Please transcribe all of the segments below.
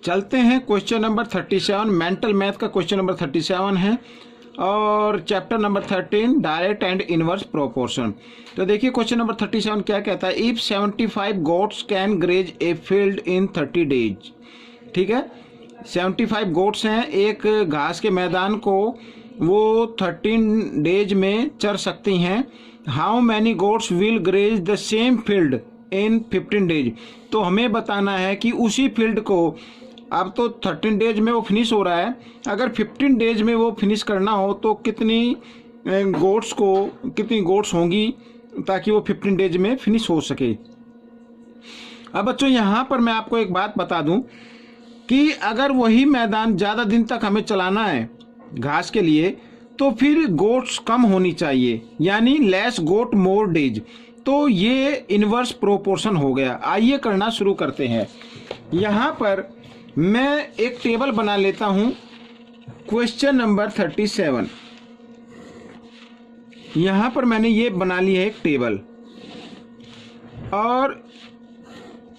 चलते हैं question number 37, mental math का क्वेश्चन नंबर 37 है और chapter number 13 direct and inverse proportion. तो देखिए क्वेश्चन नंबर 37 क्या कहता है, if 75 goats can graze a field in 30 days. ठीक है, 75 गोट्स हैं, एक घास के मैदान को वो 13 डेज में चर सकती हैं। How many goats will graze the same field in 15 days. तो हमें बताना है कि उसी फील्ड को, अब तो 13 डेज में वो फिनिश हो रहा है, अगर 15 डेज में वो फिनिश करना हो तो कितनी गोट्स होंगी ताकि वो 15 डेज में फिनिश हो सके। अब बच्चों यहाँ पर मैं आपको एक बात बता दूं कि अगर वही मैदान ज़्यादा दिन तक हमें चलाना है घास के लिए तो फिर गोट्स कम होनी चाहिए, यानी लेस गोट मोर डेज। तो ये इनवर्स प्रोपोर्शन हो गया। आइए करना शुरू करते हैं। यहाँ पर मैं एक टेबल बना लेता हूँ, क्वेश्चन नंबर 37। यहाँ पर मैंने ये बना ली है एक टेबल और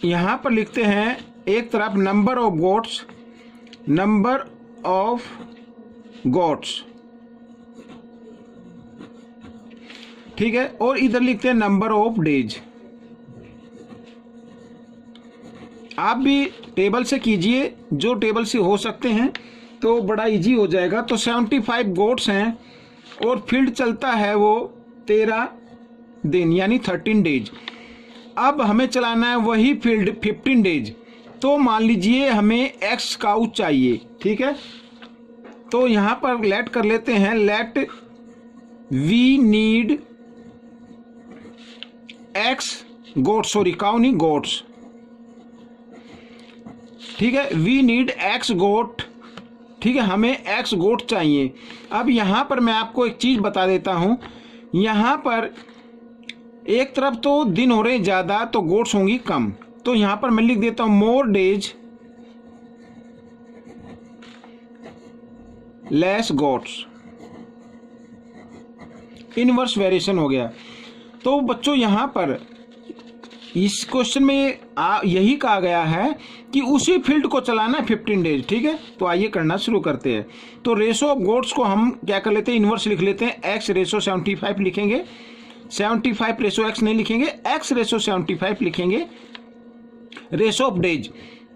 यहाँ पर लिखते हैं एक तरफ नंबर ऑफ गोट्स, ठीक है, और इधर लिखते हैं नंबर ऑफ डेज। आप भी टेबल से कीजिए, जो टेबल से हो सकते हैं तो बड़ा इजी हो जाएगा। तो 75 गोट्स हैं और फील्ड चलता है वो 13 दिन यानी 13 डेज। अब हमें चलाना है वही फील्ड 15 डेज। तो मान लीजिए हमें एक्स काउ चाहिए, ठीक है। तो यहाँ पर लेट कर लेते हैं, let we need x goats, sorry cow नहीं गोट्स, ठीक है, वी नीड एक्स गोट, ठीक है, हमें एक्स गोट चाहिए। अब यहाँ पर मैं आपको एक चीज़ बता देता हूँ, यहाँ पर एक तरफ तो दिन हो रहे ज़्यादा तो गोट्स होंगी कम। तो यहाँ पर मैं लिख देता हूँ more days less goats, inverse variation हो गया। तो बच्चों यहाँ पर इस क्वेश्चन में यही कहा गया है कि उसी फील्ड को चलाना है 15 डेज, ठीक है। तो आइए करना शुरू करते हैं। तो रेशो ऑफ गोट्स को हम क्या कर लेते हैं, इनवर्स लिख लेते हैं, एक्स रेशो 75 लिखेंगे, 75 रेशो एक्स नहीं लिखेंगे, एक्स रेशो 75 लिखेंगे। रेशो ऑफ डेज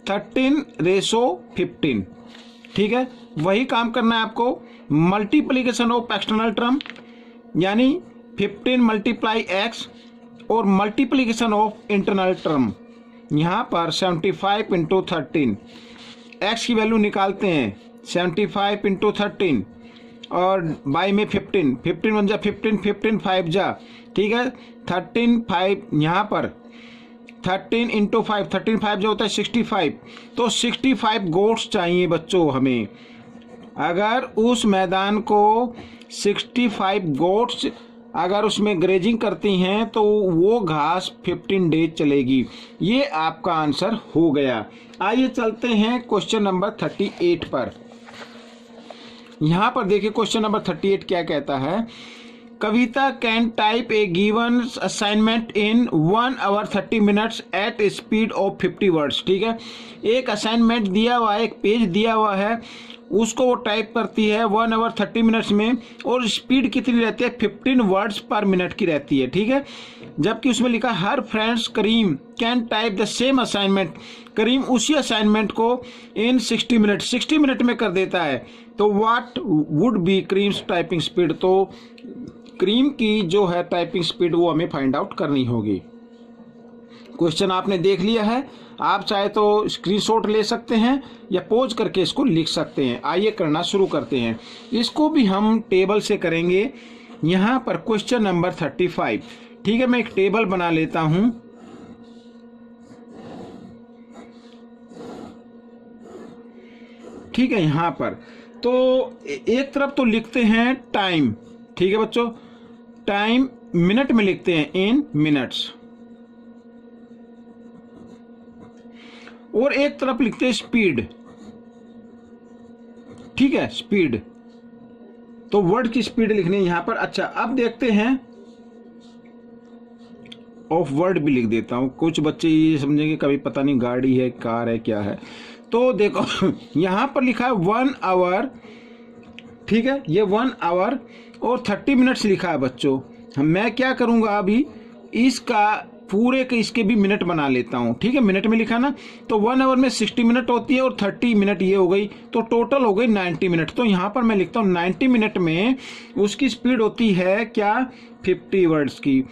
13 रेशो 15, ठीक है। वही काम करना है आपको, मल्टीप्लीकेशन ऑफ एक्सटर्नल टर्म यानी 15 मल्टीप्लाई एक्स और मल्टीप्लीकेशन ऑफ इंटरनल टर्म, यहाँ पर 75 इंटू 13, एक्स की वैल्यू निकालते हैं 75 इंटू 13 और बाई में 15, 15 1 जा 15, 15 5 जा, ठीक है, 13 5, यहाँ पर 13 इंटू 5, 13 5 जो होता है 65। तो 65 गोट्स चाहिए बच्चों हमें। अगर उस मैदान को 65 गोट्स अगर उसमें ग्रेजिंग करती हैं तो वो घास 15 डेज चलेगी। ये आपका आंसर हो गया। आइए चलते हैं क्वेश्चन नंबर 38 पर। यहाँ पर देखिए क्वेश्चन नंबर 38 क्या कहता है, Kavita can type a given assignment in 1 hour 30 minutes at speed of 50 words, ठीक है। एक असाइनमेंट दिया हुआ है, एक पेज दिया हुआ है, उसको वो टाइप करती है 1 hour 30 minutes में और स्पीड कितनी रहती है, 15 वर्ड्स पर मिनट की रहती है, ठीक है। जबकि उसमें लिखा her friends Karim can type the same assignment, Karim उसी असाइनमेंट को इन 60 मिनट 60 मिनट में कर देता है। तो what would be creams typing speed, तो क्रीम की जो है टाइपिंग स्पीड वो हमें फाइंड आउट करनी होगी। क्वेश्चन आपने देख लिया है, आप चाहे तो स्क्रीनशॉट ले सकते हैं या पोज करके इसको लिख सकते हैं। आइए करना शुरू करते हैं। इसको भी हम टेबल से करेंगे। यहाँ पर क्वेश्चन नंबर 35, ठीक है, मैं एक टेबल बना लेता हूँ। ठीक है, यहाँ पर तो एक तरफ तो लिखते हैं टाइम, ठीक है बच्चों, टाइम मिनट में लिखते हैं इन मिनट्स, और एक तरफ लिखते हैं स्पीड, ठीक है, स्पीड। तो वर्ड की स्पीड लिखनी है यहां पर। अच्छा, अब देखते हैं, ऑफ वर्ड भी लिख देता हूं, कुछ बच्चे ये समझेंगे कभी पता नहीं गाड़ी है कार है क्या है। तो देखो यहाँ पर लिखा है 1 आवर, ठीक है, ये 1 आवर और 30 मिनट्स लिखा है बच्चों। मैं क्या करूँगा अभी, इसका पूरे के इसके भी मिनट बना लेता हूँ, ठीक है, मिनट में लिखा ना, तो 1 आवर में 60 मिनट होती है और 30 मिनट ये हो गई, तो टोटल हो गई 90 मिनट। तो यहाँ पर मैं लिखता हूँ 90 मिनट में उसकी स्पीड होती है क्या, 50 वर्ड्स की।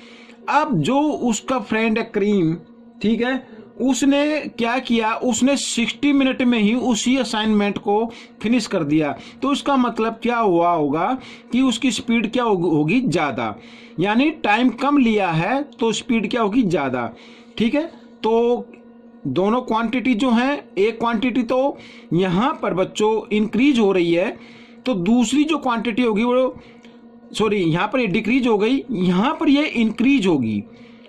अब जो उसका फ्रेंड है करीम, ठीक है, उसने क्या किया, उसने 60 मिनट में ही उसी असाइनमेंट को फिनिश कर दिया। तो इसका मतलब क्या हुआ होगा कि उसकी स्पीड क्या होगी, ज़्यादा, यानी टाइम कम लिया है तो स्पीड क्या होगी, ज़्यादा, ठीक है। तो दोनों क्वांटिटी जो हैं, एक क्वांटिटी तो यहाँ पर बच्चों इंक्रीज हो रही है, तो दूसरी जो क्वांटिटी होगी वो, सॉरी, यहाँ पर ये डिक्रीज हो गई, यहाँ पर ये इंक्रीज होगी,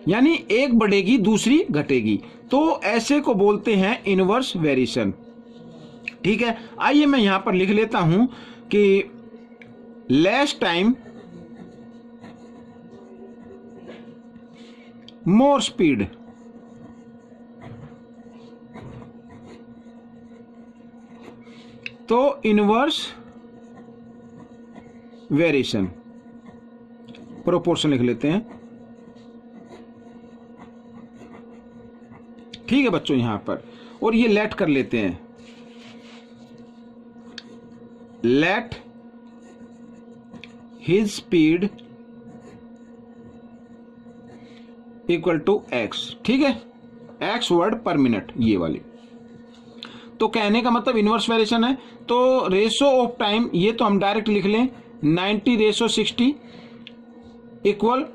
यानी एक बढ़ेगी दूसरी घटेगी। तो ऐसे को बोलते हैं इनवर्स वेरिएशन, ठीक है। आइए मैं यहां पर लिख लेता हूं कि लेस टाइम मोर स्पीड, तो इनवर्स वेरिएशन प्रोपोर्शन लिख लेते हैं, ठीक है बच्चों यहां पर। और ये लेट कर लेते हैं, let his speed equal to x, ठीक है, एक्स वर्ड पर मिनट, ये वाली। तो कहने का मतलब इनवर्स वेरिएशन है, तो रेशो ऑफ टाइम ये तो हम डायरेक्ट लिख लें 90:60 इक्वल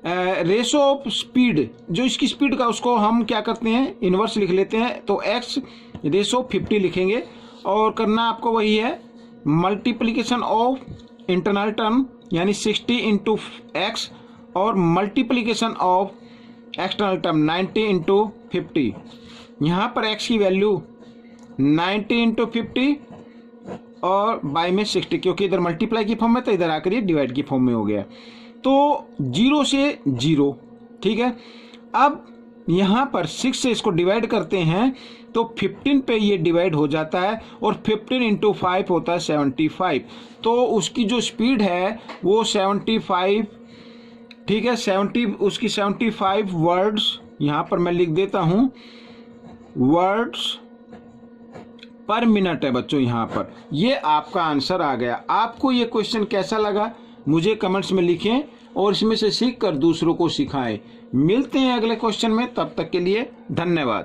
रेशो ऑफ स्पीड, जो इसकी स्पीड का उसको हम क्या करते हैं, इनवर्स लिख लेते हैं, तो x रेशो 50 लिखेंगे। और करना आपको वही है, मल्टीप्लिकेशन ऑफ इंटरनल टर्म यानी 60 इंटू एक्स और multiplication of external term 90 into 50। यहाँ पर x की वैल्यू 90 इंटू 50 और बाय में 60, क्योंकि इधर मल्टीप्लाई की फॉर्म में तो इधर आकर ये डिवाइड की फॉर्म में हो गया, तो 0 से 0, ठीक है। अब यहाँ पर 6 से इसको डिवाइड करते हैं तो 15 पे ये डिवाइड हो जाता है, और 15 इंटू 5 होता है 75। तो उसकी जो स्पीड है वो 75, ठीक है, 70, उसकी 75 वर्ड्स, यहाँ पर मैं लिख देता हूँ वर्ड्स पर मिनट है बच्चों यहाँ पर। ये आपका आंसर आ गया। आपको ये क्वेश्चन कैसा लगा मुझे कमेंट्स में लिखें और इसमें से सीख कर दूसरों को सिखाएं। मिलते हैं अगले क्वेश्चन में, तब तक के लिए धन्यवाद।